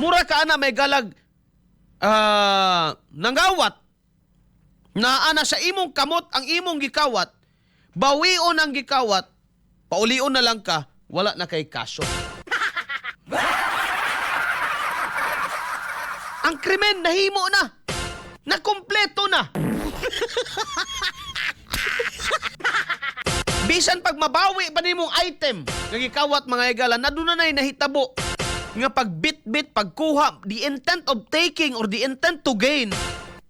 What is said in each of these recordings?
Mura ka ana may galag nangawat na ana sa imong kamot ang imong gikawat, bawion ang gikawat, paulion na lang ka, wala na kay kaso. Ang krimen nahimo na. Nakumpleto na. Bisan pag mabawi pa nimong item nga gikawat mga higala, nadunay nahitabo nga pagbit-bit, pagkuha, the intent of taking or the intent to gain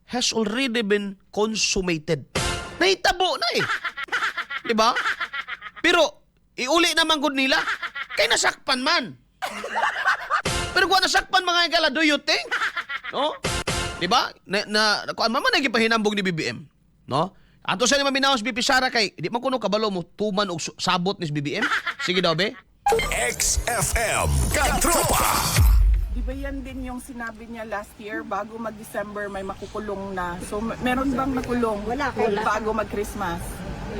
has already been consummated. Nahitabo na eh. Diba? Pero, iuli naman gud nila. Kay nasakpan man. Pero kung nasakpan mga higala, do you think? No? Diba? Kuan man nagipahinambog ni BBM. No? Ato sa ni maminawas BP Sara kay di man kuno kabalo mo tuman og sabot ni BBM. Sige daw be. XFM Katropa. Di ba yan din yung sinabi niya last year bago mag-December may makukulong na. So meron bang nakulong? Wala. Bago mag-Christmas?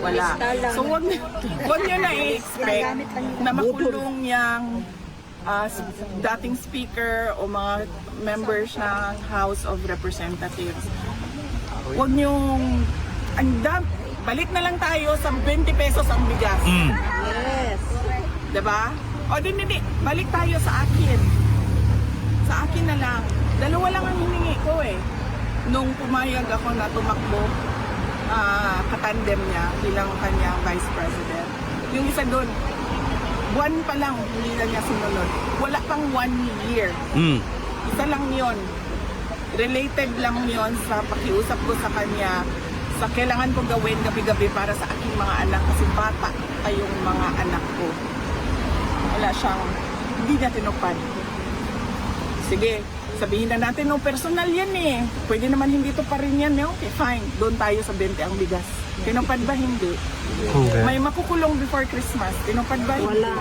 Wala. So wag niyo na i-expect na makulong yung dating speaker o mga members ng House of Representatives. Huwag niyong balik na lang tayo sa 20 pesos ang bigas. Yes. Diba? O hindi. Balik tayo sa akin. Sa akin na lang. Dalawa lang ang hiningi ko eh. Nung pumayag ako na tumakbo, katandem niya bilang kanyang vice president. Yung isa doon, buwan pa lang, hindi na niya sinunod. Wala pang 1 year. Isa lang yon. Related lang yon sa pakiusap ko sa kanya sa kailangan kong gawin gabi-gabi para sa aking mga anak kasi bata ay yung mga anak ko. Wala siyang, hindi na tinupad. Sige, sabihin na natin, no, personal yan eh. Pwede naman hindi to pa rin yan. Eh. Okay, fine. Doon tayo sa 20 ang bigas. Tinupad ba? Hindi. Okay. May makukulong before Christmas. Tinupad ba? Hindi. Wala.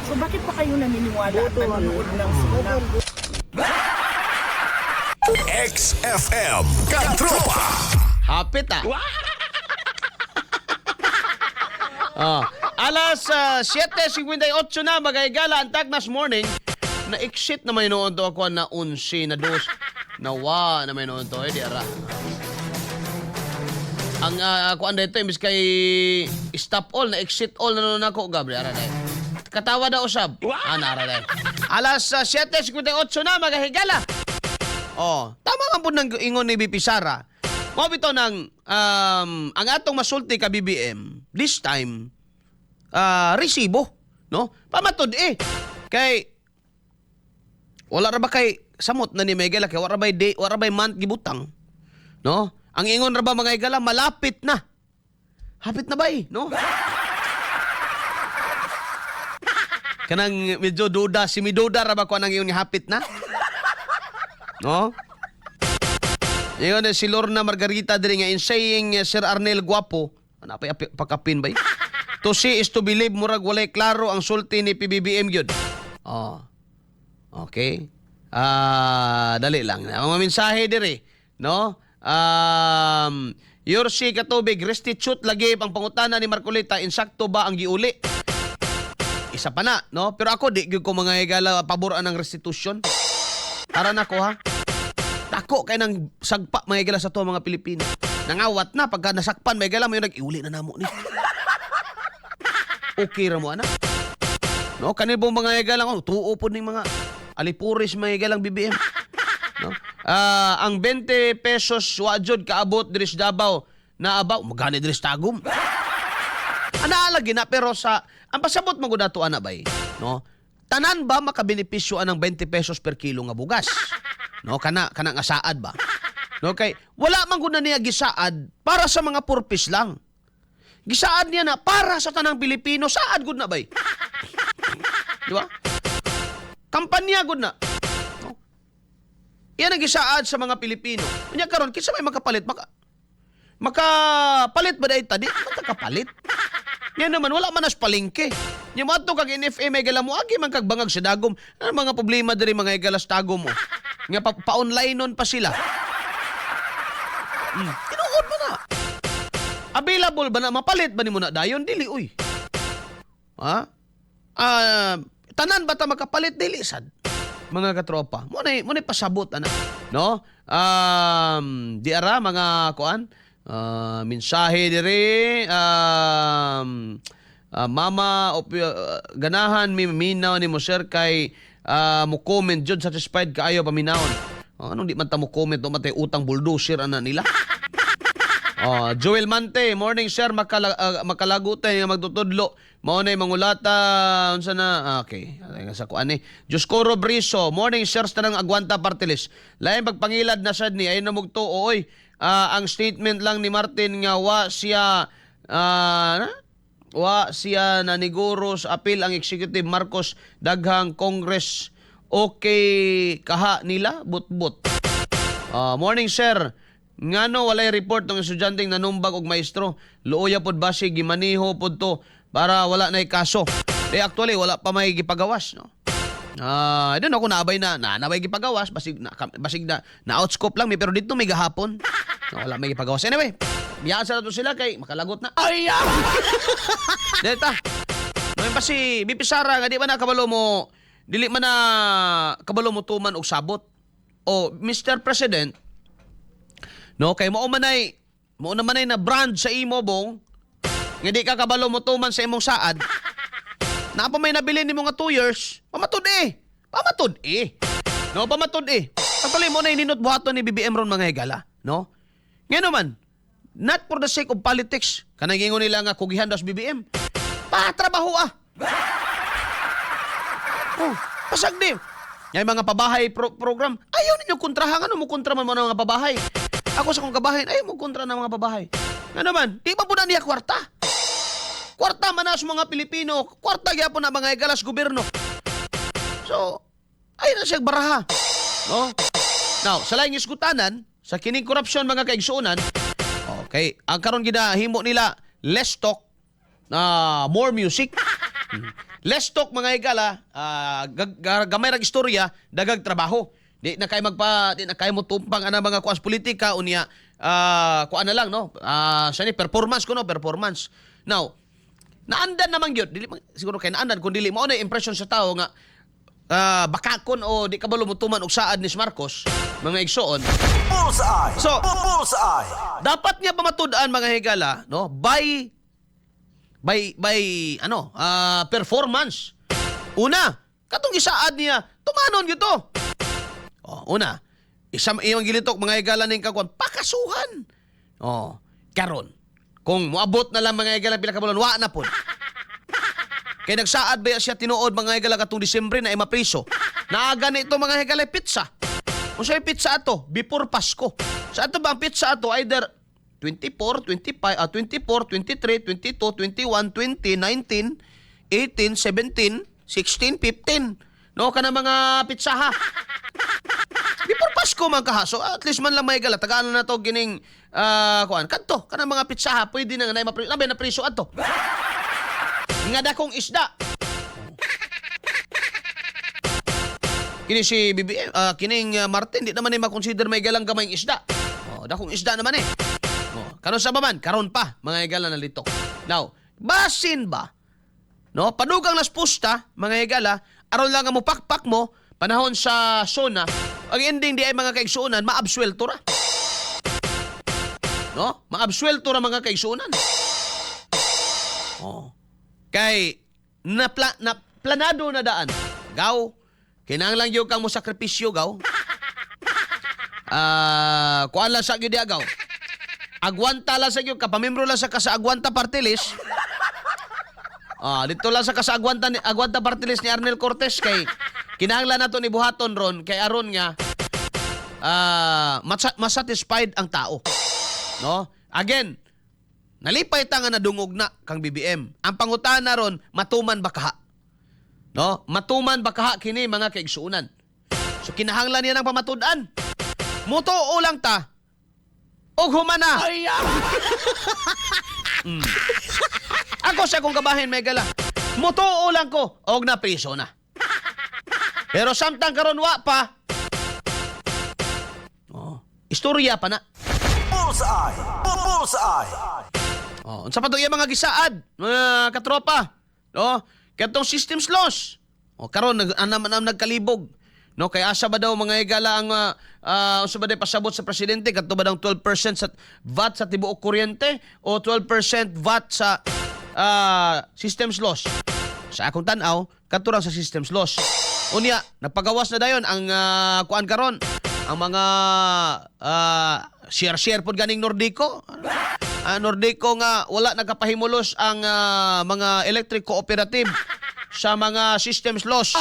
So bakit pa kayo naniniwala at nanonood ng suna? XFM Katropa. Hapit ah. Alas 7:58 na magahigala ang Tagnas Morning. Na-exit na may noon to ako na 11 na dos. Nawa na may noon to. Di ara. Ang ako anda ito, imbis kay stop all, na-exit all na noon ako. Gabriel, ara dahil. Katawa daw usab. Nara dahil. Alas 7:58 na magahigala. Tama nga po ng ingon ni BP Sara. Mabito ng ang atong masulti ka BBM this time resibo, no? Pamatod kay wala ra ba kay samot na ni Megala kay wala ra bay month gibutang, no? Ang ingon ra ba mga igala malapit na. Hapit na ba no? Kanang medyo duda si Miduda ra ba ko nang ingon hapit na? No? Ngayon si Lorna Margarita diri nga in saying Sir Arnel Guapo, ana pa pakapin ba? To see is to believe, murag walay klaro ang sulti ni PBBM gyud. Okay. Dali lang. Ang mensahe diri, no? Yorsi Katubig, restitute lagi ang pangutana ni Marcolita, insakto ba ang giuli? Isa pa na, no? Pero ako di gyud ko mga higala paboran ng restitution. Para nako ha. Ako kay nang sagpa mga higala sa to mga Pilipino. Nangawat na pagka nasakpan mga higala mo yung nag-iuli na namo ni. Okay ra mo ana. No, kanibong mga higala tuo po ning mga alipuris mga higalang BBM. No? Ang 20 pesos wajod kaabot diri sa Davao na abaw magani diri sa Tagum. Ana lagi na pero sa ang pasabot mo gud ato ana bay, no? Tanan ba makabenepisyo ang 20 pesos per kilo nga bugas? No, kana nga saad ba? No, kay wala man gud na niya gisaad para sa mga purpose lang. Gisaad niya na para sa tanang Pilipino, saad gud na bay. Di ba? Kampanya gud na. No? Iyan ang gisaad sa mga Pilipino. Unya karon kinsa may makapalit makapalit ba day tadi? Makapalit. Yan naman wala man as palengke. Nya mato kag NFA may gala mo agi man kag bangag sa dagom. Ano mga problema diri mga igalas tagom mo? Nga pa-online nun pa sila. Tinuod mo na. Available ba na? Mapalit ba ni mo na dayon? Dili, uy. Ha? Tanan ba ta makapalit? Dili, sad. mga katropa. Mo na pasabot ana, no? Di ara mga kuan, mensahe diri mama ganahan mi minaw ni mo sir kay mo comment jud satisfied kaayo paminawon. Anong di man ta mo comment o matay utang bulldozer ana nila. Joel Mante, morning sir, makalagutay nga magtutudlo. Mao nay mangulata unsa na okay. Sa kuan ni. Joscoro Briso, morning sir tanang agwanta partilis. Lain pagpangilad na sad ni ay namugto oy. Ang statement lang ni Martin nga wa siya naniguros apil ang executive Marcos daghang Congress okay kaha nila butbut. Morning sir. Ngano walay report ng estudyanteng nanumbag og maestro. Luoya pod basi gimaniho pod to para wala nay kaso. Actually wala pa may gipagawas, no. I don't know kung naabay na may gipagawas basig na outscope lang mi pero dito may gahapon. No, wala may gipagawas. Anyway, biyaan sa to sila kay makalagot na. Ay! Deta. May pasi bipisara nga di man na kabalo mo dili man na kabalo mo tuman og sabot. Mr. President, no, kay mo naman ay na brand sa imo bong nga di ka kabalo mo tuman sa imong saad. Na pa may nabili nimo nga 2 years, pamatod eh. No, pamatod eh. Actually mo na ininot buhaton ni BBM ron mga higala, no? Ngano man, not for the sake of politics, kanang ingon nila nga kugihan das BBM. Patrabaho ah. Pasag di. Ngay mga pabahay program, ayaw ninyo kontrahan, ano mo kontra man mo ng mga pabahay? Ako sa kong kabahin, ayaw mo kontra ng mga pabahay. Nga naman, di ba po na niya kwarta? Kwarta man na sa mga Pilipino, kwarta gyapon na mga igalas gobyerno. So, ayaw na siya baraha. No? Now, sa laing iskutanan, sa kining korupsyon mga kaigsuunan, okay, ang karon ginahimo nila, less talk, more music. Less talk mga igala, gamay rag istorya, dagag trabaho. Di na kay mo tumpang ana mga kuas politika unya kuan na lang no. Sa ni performance performance. Now, naandan naman gyud, dili siguro kay naandan kun dili mo na impression sa tao nga bakakon o di kabalo mo tuman og saad ni Marcos mga igsoon. Bullseye! So, Bullseye! dapat niya pamatud-an mga higala no by performance. Una, katong isaad niya, tumanon gyud to. Una, iyang gilitok mga higala ning kakuan, pakasuhan. Karon, kung moabot na lang mga higala pila ka bulan, wa na pod. Kay nagsaad ba siya tinuod mga higala katong Disyembre na mapriso. Naaga nito mga higala pizza. Kung sa'yo pizza ato, before Pasko. Sa ato ba ang pizza ato, either 24, 23, 22, 21, 20, 19, 18, 17, 16, 15. No, ka na mga pizza ha. Before Pasko man kahaso, at least man lang may gala. Tagaan na to gining, kanto, ka na mga pizza ha. Pwede na nga na priso ato. Nga dakong isda. Kini si BBM, kining Martin, di naman makonsider may galang gamayng isda. Dakong isda naman eh. Karon sa baman, karon pa, mga higala na litok. Now, basin ba? No, padugang las pusta, mga higala, aron lang mo pakpak mo, panahon sa sona, ang ending di ay mga kaigsuunan, maabswelto ra. No? Maabswelto ra mga kaigsuunan. Kay, planado na daan. Gaw, kinahanglan yung kang mo sakripisyo, gaw. Kuan lang sa gyud dia, gaw. Agwanta lang sa iyo, kapamembro lang sa Kasaagwanta Party List. Dito lang sa Kasaagwanta Party List ni Arnel Cortez kay kinahanglan nato ni buhaton ron kay aron nga masatisfied ang tao. No? Again, nalipay ta nga nadungog na kang BBM. Ang pangutana ron, matuman ba kaha? No? Matuman ba kaha kini mga kaigsuunan? So kinahanglan niya ng pamatud-an. Mutuo lang ta. Og humana. Ako sa kong kabahin may gala. Mutuo lang ko og na priso na. Pero samtang karon wa pa. Istorya pa na. Bullseye! Bullseye! Unsa pa to iya mga gisaad, mga katropa. No? Katong systems loss. Karon nagkalibog. No, kay asa ba daw mga higala ang unsa ba day pasabot sa presidente kadto ba daw 12% sa VAT sa tibuok kuryente o 12% VAT sa systems loss. Sa akong tan-aw, kadto ra sa systems loss. Unya, nagpagawas na dayon ang kuan karon, ang mga share pod ganing Nordico. Nordico nga wala nagapahimulos ang mga electric cooperative sa mga systems loss.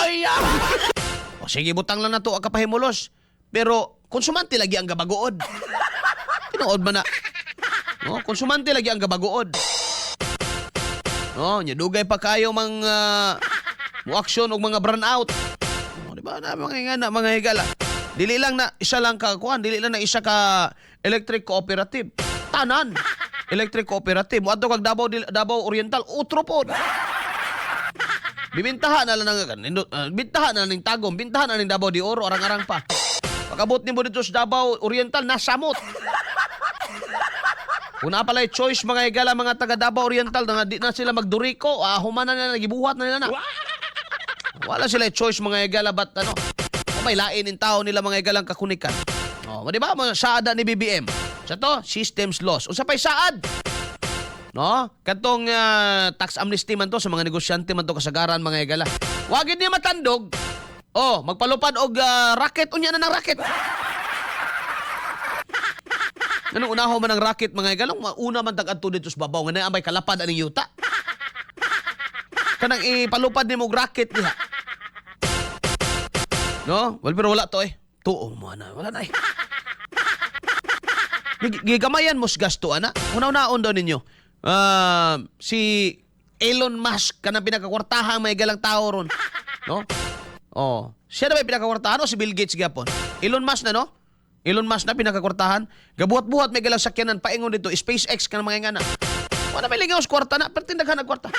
O sige, butang lang na to ang kapahimulos. Pero konsumante lagi ang gabagood. Tinuod man na. No, konsumante lagi ang gabagood. No, nya dugay pa kayo mo aksyon og mga brownout. O, di ba na mga higala. Dili lang na isa lang ka kuan, dili lang na isa ka electric cooperative. Tanan. Electric cooperative. Mo adto kag Davao Oriental, utro pod. Bibintahan na lang bintahan na ning Tagum, bintahan na ning Davao de Oro, arang-arang pa. Pagabot nimo dito sa Davao Oriental, nasamot. Kung na pala choice mga higala mga taga Davao Oriental na di na sila magduriko, humana na nagibuhat na nila na. Wala sila choice mga higala bat may lain in tao nila mga higalang kakunikan. O, di ba? Saada ni BBM. Sa to, systems loss. Unsa pay saad? No? Katong tax amnesty man to sa mga negosyante man to kasagaran mga higala. Wa gid niya matandog. Oh, magpalupad og racket unya na ng racket. Anong unaho man ang racket mga higalang, una man tag-adto dito sa babaw nga may kalapad aning yuta. Kanang ipalupad nimo og racket diha. No? Well, pero wala to Tuo mo na. Wala na Gigamayan mo sa gasto, ana. Una-unaon daw ninyo. Si Elon Musk kanang pinakakwartahan may galang tao ron. No? Oh, siya na may pinakakwartahan o si Bill Gates gyapon? Elon Musk na, no? Elon Musk na pinakakwartahan. Gabuhat-buhat may galang sakyanan paingon dito. SpaceX kanang mga ingana. Wala may lingaw sa kwarta na, pero tindaghan ang kwarta.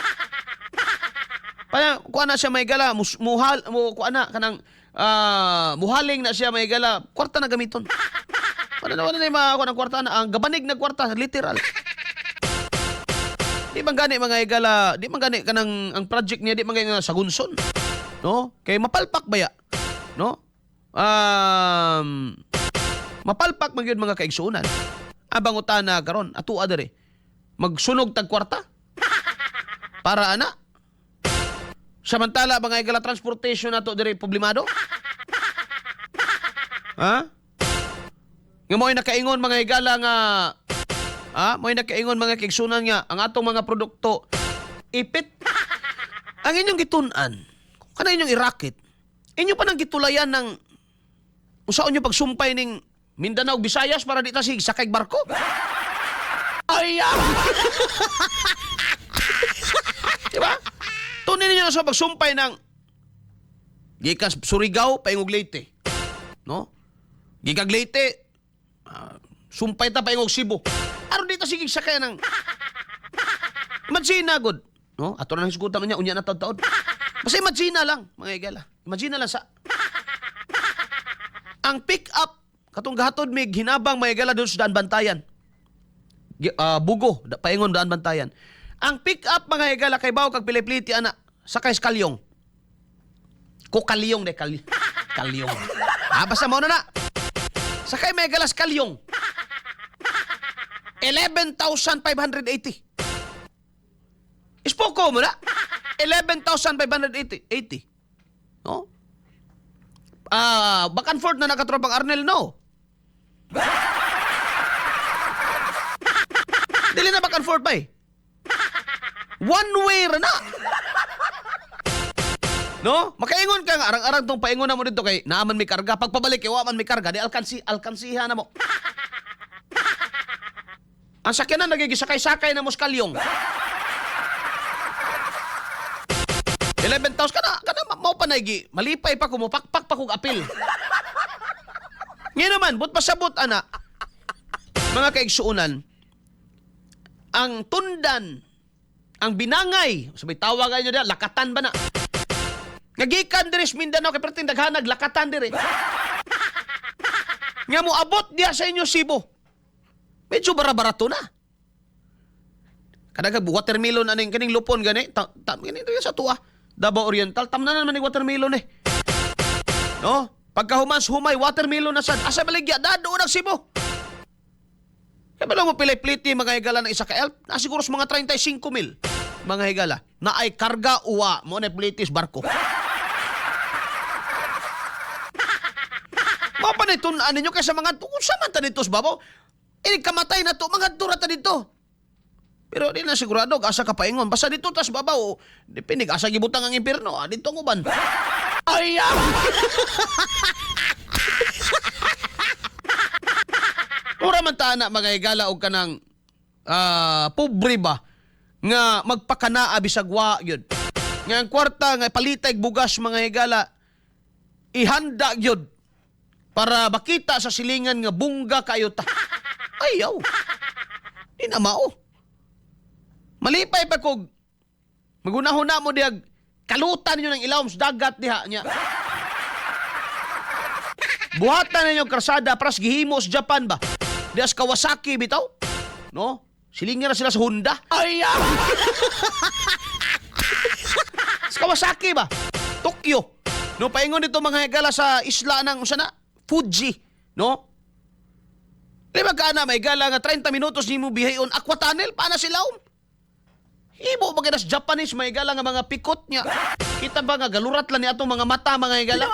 Kuha na siya may gala, kuha na kanang muhaling na siya may gala, kwarta na gamiton. Wala na yung mga ng kwarta na, ang gabanig na kwarta, literal. Di man gani mga higala, di man gani kanang ang project niya, di man gani sa gunson. No? Kay mapalpak baya. No? Mapalpak man yun mga kaigsuunan. Abang utana karon, atua dere. Magsunog tag kwarta. Para ana. Samantala mga higala transportation nato dere problemado. Ha? Nga mo'y nakaingon mga higala nga mo'y nakaingon mga kaigsunan nga ang atong mga produkto ipit. Ang inyong gitunan, kana inyong irakit, inyo pa nang gitulayan ng usaon nyo pagsumpay ning Mindanao, Visayas para di ta sig sakay barko. Diba? Tunin ninyo na sa pagsumpay ng gikas Surigao, paingog Leyte. No? Gikag Leyte, sumpay ta paingog Cebu. Aron dito sige sakay ng imagine good. No? Ato na nang hisugutan niya, unya na taon-taon. Basta imagine lang, mga higala. Imagine lang sa ang pick up katong gahatod mig hinabang mga higala doon sa daan bantayan. Bugo, paingon daan bantayan. Ang pick up mga higala kay bawo kag pilipliti ana sakay sa kalyong. Kalyong de kalyong. Basta mo na. Sakay mga higala sa kalyong. 11,580. Ispoko mo na. 11,580. No? Back and forth na nakatropang Arnel, no? Dili na back and forth pa One way ra na. No? Makaingon ka nga, arang-arang tong paingon na mo dito kay naaman may karga. Pagpabalik, waman may karga. Di alkansiha na mo. Ang sakyanan nagigisakay-sakay na mo sa kalyong. 11,000 kana mao pa naigi. Malipay pa ko mo pakpak pa kog apil. Ngayon naman, but pasabot ana. Mga kaigsuunan, ang tundan, ang binangay, sabay tawagan nyo diyan, lakatan ba na? Nagikan diri sa Mindanao kay perting daghanag lakatan diri. Nga mo abot diya sa inyo Cebu. Medyo bara-barato na. Kadagag watermelon aning kaning lupon gani, gani sa tuwa. Davao Oriental, tamna naman ni watermelon No? Pagkahumans humay, watermelon na sad. Asa baligya, dado ng Cebu. Kaya ba lang mo pilay-pliti mga higala ng isa ka elf? Nasiguro sa mga 35,000 mga higala na ay karga uwa mo na plitis barko. Mapanitunan ninyo kaysa mga kung saan ta dito sa babaw. Kamatay na to, mga dura ta dito. Pero di na sigurado, asa ka paingon. Basta dito tas babaw, depende asa gibutang ang impyerno. Dito ang uban. Ayaw! Ura man tana mga higala og kanang pobre ba nga magpakanaa bisag wa gyud. Nga ang kwarta nga palitay bugas mga higala ihanda gyud para makita sa silingan nga bungga kayo ta. Ayaw. Di na mao. Malipay pa kog magunahon mo diag kalutan niyo ng ilawom sa dagat diha nya. Buhatan ninyo karsada pras gihimo sa Japan ba? Dias Kawasaki bitaw? No? Silingan na sila sa Honda? Ayaw! Sa Kawasaki ba? Tokyo. No, paingon dito mga higala sa isla ng usana, Fuji. No? Di ba ka na, may gala nga 30 minutos ni mo bihayon aqua tunnel? Paano silaw? Ibo ba sa Japanese, may gala nga mga pikot niya. Kita ba nga galurat lang ni atong mga mata mga higala?